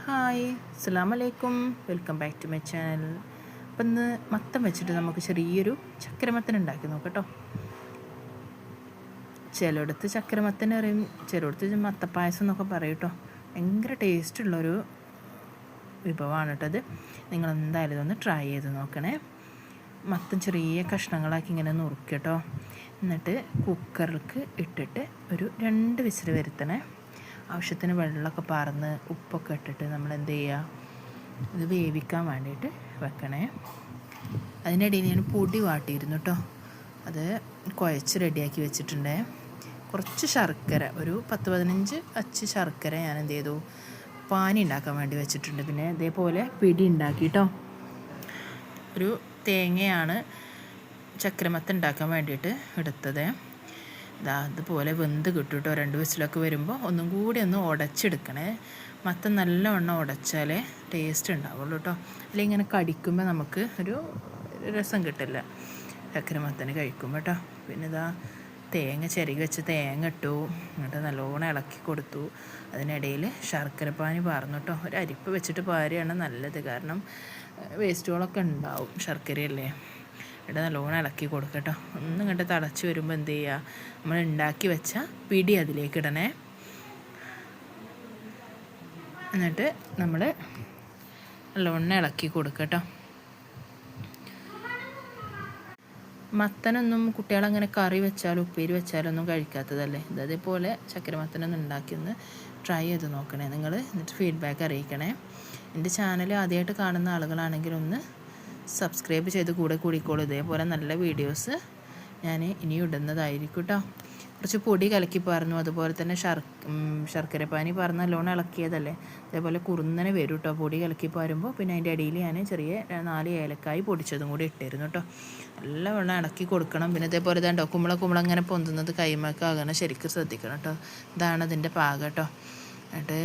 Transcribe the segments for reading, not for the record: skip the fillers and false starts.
Hi, അസ്സലാമലൈക്കും. Welcome back to my channel. അപ്പം ഇന്ന് മത്തം വെച്ചിട്ട് നമുക്ക് ചെറിയൊരു ചക്കരമത്തൻ ഉണ്ടാക്കി നോക്കട്ടോ. ചിലയിടത്ത് ചക്കരമത്തൻ അറിയും, ചിലയിടത്ത് മത്തപ്പായസം എന്നൊക്കെ പറയും കേട്ടോ. ഭയങ്കര ടേസ്റ്റുള്ളൊരു വിഭവമാണ് കേട്ടത്. നിങ്ങൾ എന്തായാലും ഇതൊന്ന് ട്രൈ ചെയ്ത് നോക്കണേ. മത്തൻ ചെറിയ കഷ്ണങ്ങളാക്കി ഇങ്ങനെ നുറുക്കട്ടോ. എന്നിട്ട് കുക്കറിലേക്ക് ഇട്ടിട്ട് ഒരു 2 വിസിൽ വരുത്തണേ. ആവശ്യത്തിന് വെള്ളമൊക്കെ പാർന്ന് ഉപ്പൊക്കെ ഇട്ടിട്ട് നമ്മൾ എന്ത് ചെയ്യുക, ഇത് വേവിക്കാൻ വേണ്ടിയിട്ട് വെക്കണേ. അതിനിടയിൽ ഞാൻ പൊടി വാട്ടിയിരുന്നു കേട്ടോ. അത് കുഴച്ച് റെഡിയാക്കി വെച്ചിട്ടുണ്ട്. കുറച്ച് ശർക്കര, ഒരു 10-15 അച്ച് ശർക്കര ഞാൻ എന്ത് ചെയ്തു, പാനി ഉണ്ടാക്കാൻ വേണ്ടി വെച്ചിട്ടുണ്ട്. പിന്നെ ഇതേപോലെ പിടി ഉണ്ടാക്കി കേട്ടോ. ഒരു തേങ്ങയാണ് ചക്കരമത്തൻ ഉണ്ടാക്കാൻ വേണ്ടിയിട്ട് എടുത്തത്. അതുപോലെ വെന്ത് കിട്ടും കേട്ടോ. 2 വിസിലൊക്കെ വരുമ്പോൾ ഒന്നും കൂടി ഒന്ന് ഉടച്ചെടുക്കണേ. മത്തൻ നല്ലവണ്ണം ഉടച്ചാലേ ടേസ്റ്റ് ഉണ്ടാവുള്ളൂ കേട്ടോ. അല്ലെങ്കിൽ ഇങ്ങനെ കടിക്കുമ്പോൾ നമുക്ക് ഒരു രസം കിട്ടില്ല ചക്കരമത്തന് കഴിക്കുമ്പോൾ കേട്ടോ. പിന്നെ തേങ്ങ ചിരകി വെച്ച് തേങ്ങ ഇട്ടു, എന്നിട്ട് നല്ലോണം ഇളക്കി കൊടുത്തു. അതിനിടയിൽ ശർക്കരപ്പാനി പാർന്നു കേട്ടോ. ഒരു അരിപ്പ് വെച്ചിട്ട് പാരുകയാണ് നല്ലത്, കാരണം വേസ്റ്റുകളൊക്കെ ഉണ്ടാവും, ശർക്കരയല്ലേ. ഇവിടെ നല്ലോണം ഇളക്കി കൊടുക്കട്ടോ. ഒന്നും ഇങ്ങോട്ട് തിളച്ച് വരുമ്പോൾ എന്ത് ചെയ്യുക, നമ്മൾ ഉണ്ടാക്കി വെച്ച പിടി അതിലേക്ക് ഇടണേ. എന്നിട്ട് നമ്മൾ നല്ലോണം ഇളക്കി കൊടുക്കട്ടോ. മത്തനൊന്നും കുട്ടികളങ്ങനെ കറി വെച്ചാലും ഉപ്പേരി വെച്ചാലും ഒന്നും കഴിക്കാത്തതല്ലേ. അതേപോലെ ചക്കരമത്തനൊന്നും ഉണ്ടാക്കി ഒന്ന് ട്രൈ ചെയ്ത് നോക്കണേ നിങ്ങൾ. എന്നിട്ട് ഫീഡ്ബാക്ക് അറിയിക്കണേ. എൻ്റെ ചാനൽ ആദ്യമായിട്ട് കാണുന്ന ആളുകളാണെങ്കിൽ ഒന്ന് സബ്സ്ക്രൈബ് ചെയ്ത് കൂടിക്കോളൂ. ഇതേപോലെ നല്ല വീഡിയോസ് ഞാൻ ഇനി ഇടുന്നതായിരിക്കും കേട്ടോ. കുറച്ച് പൊടി കലക്കി പാർന്നു, അതുപോലെ തന്നെ ശർക്കരപ്പാനി പാർന്ന് നല്ലോണം ഇളക്കിയതല്ലേ. അതേപോലെ കുറുന്നനെ വരും കേട്ടോ പൊടി കലക്കി പാരുമ്പോൾ. പിന്നെ അതിൻ്റെ ഇടയിൽ ഞാൻ ചെറിയ 4 ഏലക്കായ് പൊടിച്ചതും കൂടി ഇട്ടിരുന്നു കേട്ടോ. നല്ലവണ്ണം ഇളക്കി കൊടുക്കണം. പിന്നെ ഇതേപോലെ ഇതാണ്ടോ കുമ്പള അങ്ങനെ പൊന്തുന്നത് കൈമക്കാകണം, ശരിക്കും ശ്രദ്ധിക്കണം കേട്ടോ. ഇതാണ് അതിൻ്റെ പാകം കേട്ടോ. എന്നിട്ട്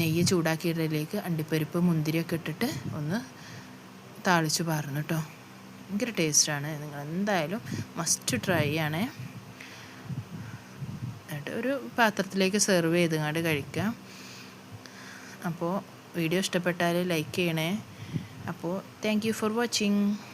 നെയ്യ് ചൂടാക്കിയതിലേക്ക് അണ്ടിപ്പരിപ്പ് മുന്തിരിയൊക്കെ ഇട്ടിട്ട് ഒന്ന് താളിച്ച് പാർന്നു കേട്ടോ. ഭയങ്കര ടേസ്റ്റാണ്. നിങ്ങൾ എന്തായാലും മസ്റ്റ് ട്രൈ ആണേ. എന്നിട്ട് ഒരു പാത്രത്തിലേക്ക് സെർവ് ചെയ്തുകൊണ്ട് കഴിക്കാം. അപ്പോൾ വീഡിയോ ഇഷ്ടപ്പെട്ടാൽ ലൈക്ക് ചെയ്യണേ. അപ്പോൾ താങ്ക് യു ഫോർ വാച്ചിങ്.